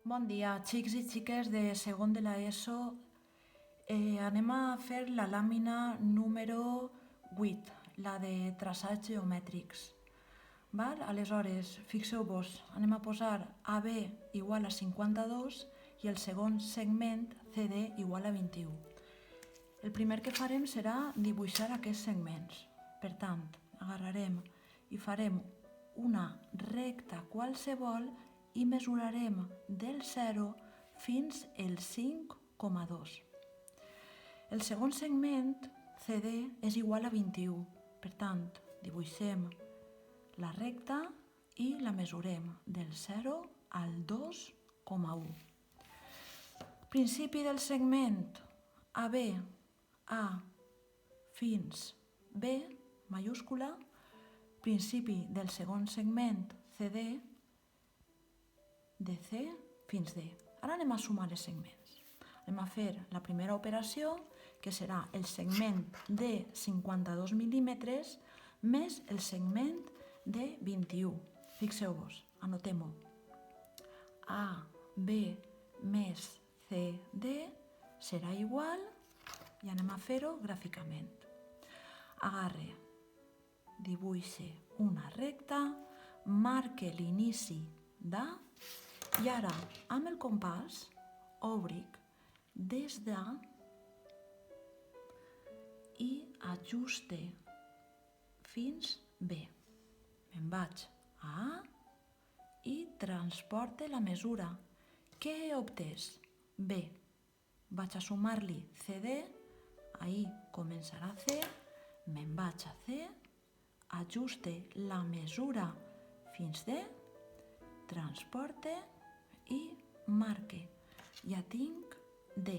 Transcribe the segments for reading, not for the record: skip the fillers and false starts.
Bon dia, xics i xiques de segon de l'ESO. Anem a fer la làmina número 8, la de traçats geomètrics. Val? Aleshores, fixeu-vos, anem a posar AB igual a 52 i el segon segment CD igual a 21. El primer que farem serà dibuixar aquests segments. Per tant, agarrarem i farem una recta qualsevol i mesurarem del 0 fins al 5,2. El segon segment, CD, és igual a 21. Per tant, dibuixem la recta i la mesurem del 0 al 2,1. Principi del segment AB, A fins B, mayúscula. Principi del segon segment CD, de C fins D. Ara anem a sumar els segments. Anem a fer la primera operació, que serà el segment de 52 mil·límetres més el segment de 21. Fixeu-vos, anotem-ho. A, B més C, D serà igual, i anem a fer-ho gràficament. Agarre, dibuixe una recta, marque l'inici d'A, i ara, amb el compàs, obric des d'A i ajuste fins B. Me'n vaig a A i transporte la mesura. Què he obtès? B. Vaig a sumar-li CD, ahí començarà C, me'n vaig a C, ajuste la mesura fins D, transporte i marque. Ja tinc D.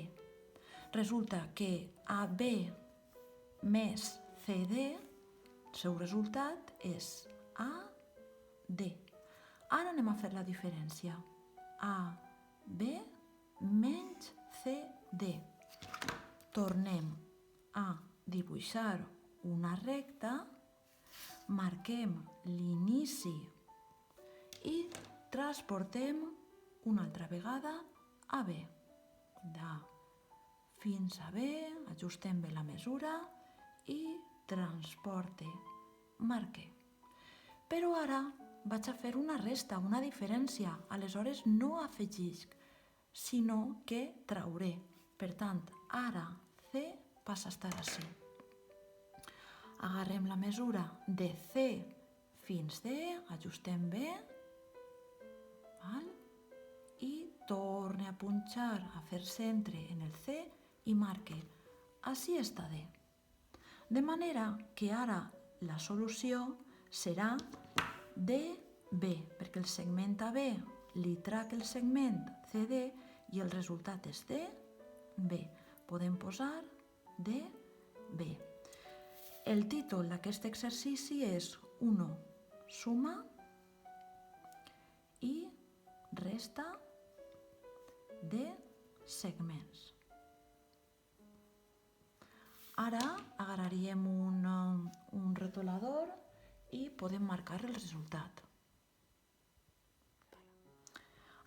Resulta que AB més CD, el seu resultat és AD. Ara anem a fer la diferència. AB menys CD. Tornem a dibuixar una recta, marquem l'inici i transportem una altra vegada a B. D'A fins a B, ajustem bé la mesura i transporte, marque. Però ara vaig a fer una resta, una diferència. Aleshores no afegisc, sinó que trauré. Per tant, ara C passa a estar així. Agarrem la mesura de C fins D, ajustem bé, i torne a punxar, a fer centre en el C i marque. Així està D. De manera que ara la solució serà DB, perquè el segment AB li trac el segment CD i el resultat és DB. Podem posar DB. El títol d'aquest exercici és 1. Suma i resta de segments. Ara agarraríem un retolador i podem marcar el resultat.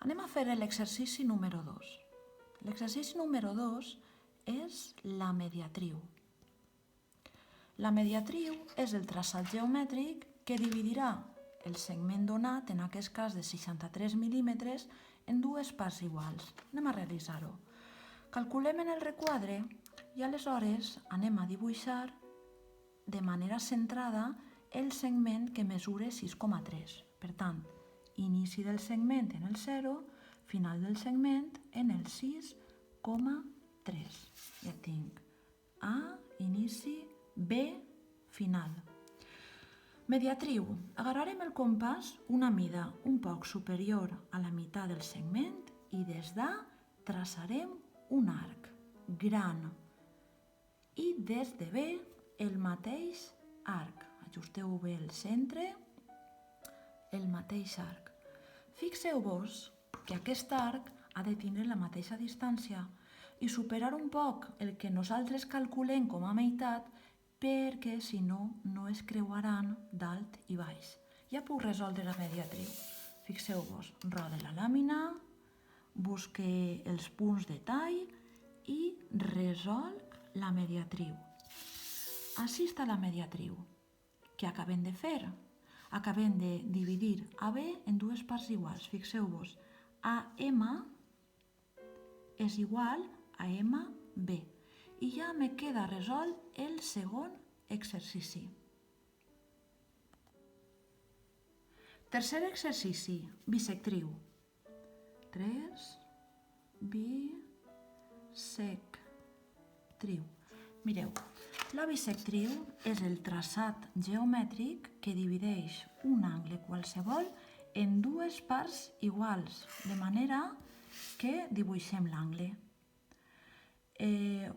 Anem a fer l'exercici número 2. L'exercici número 2 és la mediatriu. La mediatriu és el traçat geomètric que dividirà el segment donat, en aquest cas de 63 mil·límetres, en dues parts iguals. Anem a realitzar-ho. Calculem en el requadre i aleshores anem a dibuixar de manera centrada el segment que mesura 6,3. Per tant, inici del segment en el 0, final del segment en el 6,3. Ja tinc A, inici, B, final. Mediatriu. Agarrarem el compàs una mida un poc superior a la meitat del segment i des d'A traçarem un arc gran. I des de B el mateix arc. Ajusteu bé el centre, el mateix arc. Fixeu-vos que aquest arc ha de tindre la mateixa distància i superar un poc el que nosaltres calculem com a meitat, perquè si no, no es creuaran dalt i baix. Ja puc resoldre la mediatriu. Fixeu-vos, rode la làmina, busque els punts de tall i resolc la mediatriu. Així està la mediatriu. Què acabem de fer? Acabem de dividir AB en dues parts iguals. Fixeu-vos, AM és igual a MB. I ja me queda resolt el segon exercici. Tercer exercici, bisectriu. 3, bisectriu. Mireu, la bisectriu és el traçat geomètric que divideix un angle qualsevol en dues parts iguals, de manera que dibuixem l'angle.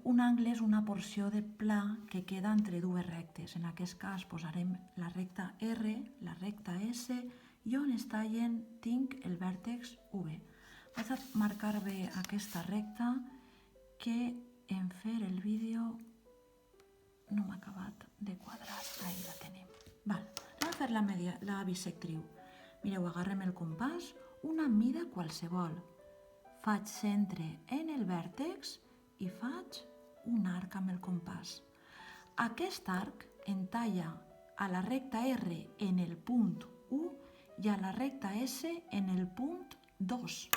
Un angle és una porció de pla que queda entre dues rectes. En aquest cas posarem la recta R, la recta S, i on es tallen tinc el vèrtex V. Vaig a marcar bé aquesta recta que en fer el vídeo no m'ha acabat de quadrar. Ahí la tenim. Anem a fer la bisectriu. Mireu, agarrem el compàs, una mida qualsevol. Faig centre en el vèrtex i faig un arc amb el compàs. Aquest arc entalla a la recta R en el punt 1 i a la recta S en el punt 2.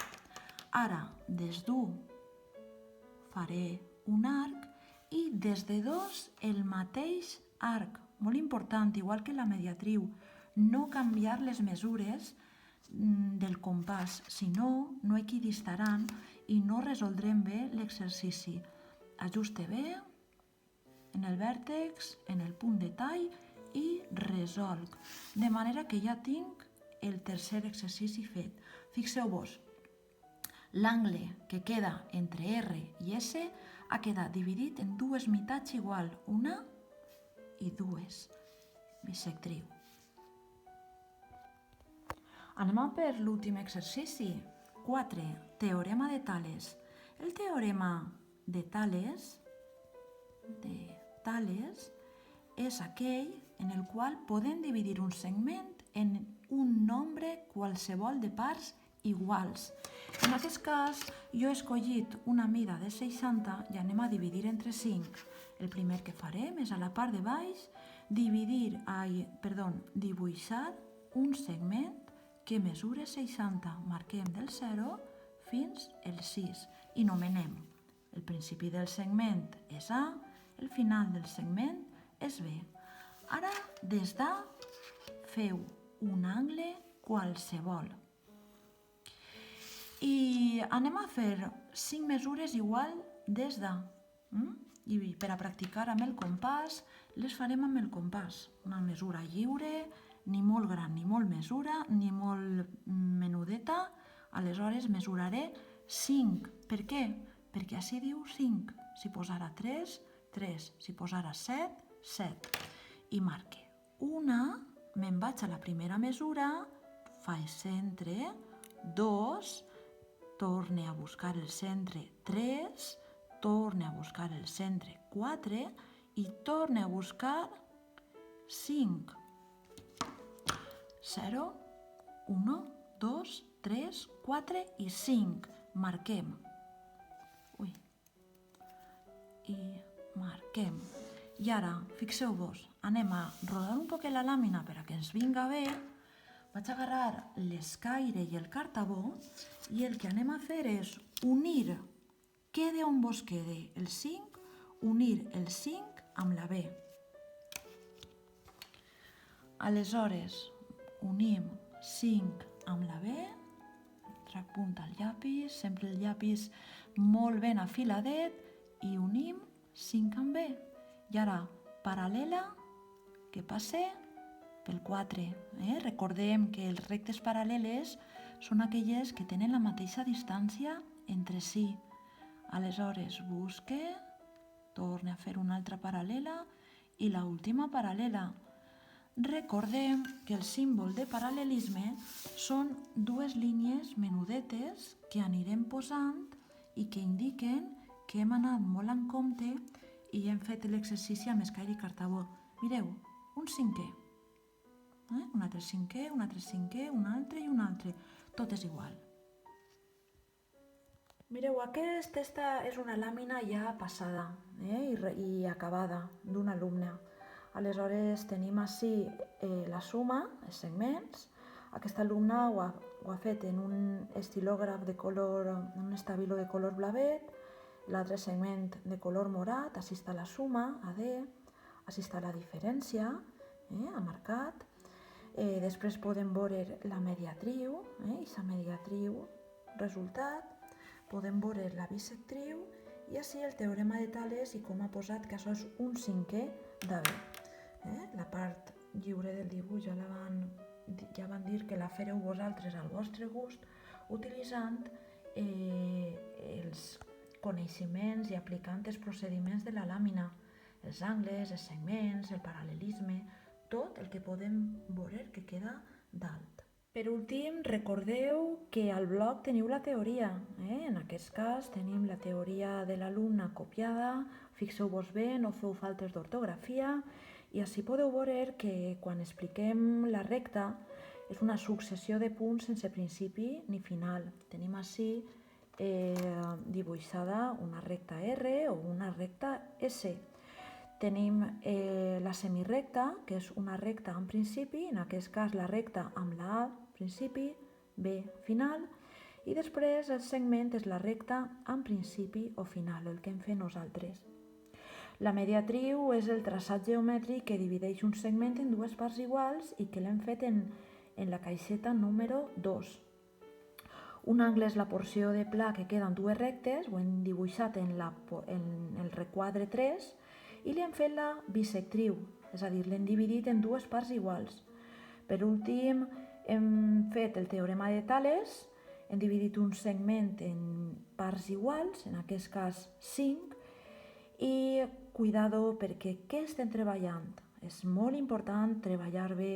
Ara, des d'1 faré un arc i des de 2 el mateix arc. Molt important, igual que la mediatriu, no canviar les mesures del compàs, si no, no equidistaran i no resoldrem bé l'exercici. Ajuste bé en el vèrtex, en el punt de tall i resolc. De manera que ja tinc el tercer exercici fet. Fixeu-vos, l'angle que queda entre R i S ha quedat dividit en dues meitats igual, una i dues. Bisectriu. Anem a per l'últim exercici. 4. Teorema de Tales. El teorema de Tales és aquell en el qual podem dividir un segment en un nombre qualsevol de parts iguals. En aquest cas, jo he escollit una mida de 60 i anem a dividir entre 5. El primer que farem és a la part de baix dibuixar un segment que mesura 60. Marquem del 0 fins al 6 i nomenem. El principi del segment és A, el final del segment és B. Ara, des d'A, feu un angle qualsevol. I anem a fer 5 mesures igual des d'A. I per a practicar amb el compàs, les farem amb el compàs. Una mesura lliure, ni molt gran ni molt mesura, ni molt menudeta. Aleshores mesuraré 5. Per què? Perquè així diu 5. Si posara 3, 3. Si posara 7, 7. I marque. Una, me'n vaig a la primera mesura, faig centre, 2, torne a buscar el centre, 3, torne a buscar el centre, 4, i torne a buscar 5. 0, 1, 2, 3, 4 i 5. Marquem. I marquem. I ara, fixeu-vos, anem a rodar un poc la làmina per a que ens vinga bé. Vaig a agarrar l'escaire i el cartabó i el que anem a fer és unir, quede on vos quede, el 5, unir el 5 amb la B. Aleshores, unim 5 amb la B, trac punta al llapis, sempre el llapis molt ben afiladet, i unim 5 amb B. I ara, paral·lela, que passe pel 4. Recordem que els rectes paral·leles són aquelles que tenen la mateixa distància entre si. Aleshores, busque, torne a fer una altra paral·lela i l'última paral·lela. Recordem que el símbol de paral·lelisme són dues línies menudetes que anirem posant i que indiquen que hem anat molt en compte i hem fet l'exercici amb escaire i cartabó. Mireu, un cinquè. Un altre cinquè, un altre cinquè, un altre i un altre. Tot és igual. Mireu, esta és una làmina ja passada i acabada d'un alumne. Aleshores tenim ací la suma, els segments. Aquest alumne ho ha fet en un estilògraf de color, en un estabilo de color blavet, l'altre segment de color morat, així està la suma, AD, així està la diferència, ha marcat. Després podem veure la mediatriu, i la mediatriu resultat, podem veure la bisectriu i així el teorema de Tales i com ha posat que això és un cinquè d'AB. La part lliure del dibuix ja van dir que la fareu vosaltres al vostre gust utilitzant els coneixements i aplicant els procediments de la làmina, els angles, els segments, el paral·lelisme, tot el que podem veure que queda dalt. Per últim, recordeu que al blog teniu la teoria. En aquest cas tenim la teoria de l'alumne copiada, fixeu-vos bé, no feu faltes d'ortografia i així podeu veure que quan expliquem la recta és una successió de punts sense principi ni final. Tenim així dibuixada una recta R o una recta S. Tenim la semirecta, que és una recta amb principi, en aquest cas la recta amb la A principi, B final, i després el segment és la recta amb principi o final, el que hem fet nosaltres. La mediatriu és el traçat geomètric que divideix un segment en dues parts iguals i que l'hem fet en la caixeta número 2. Un angle és la porció de pla que queda en dues rectes, ho hem dibuixat en el requadre 3, i li hem fet la bisectriu, és a dir, l'hem dividit en dues parts iguals. Per últim, hem fet el teorema de Tales, hem dividit un segment en parts iguals, en aquest cas 5, i cuidado perquè què estem treballant? És molt important treballar bé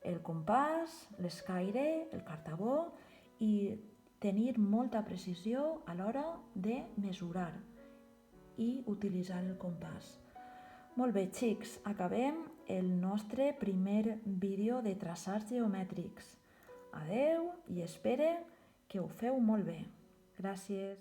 el compàs, l'escaire, el cartabó i tenir molta precisió a l'hora de mesurar i utilitzar el compàs. Molt bé, xics, acabem el nostre primer vídeo de traçats geomètrics. Adeu i espero que ho feu molt bé. Gràcies.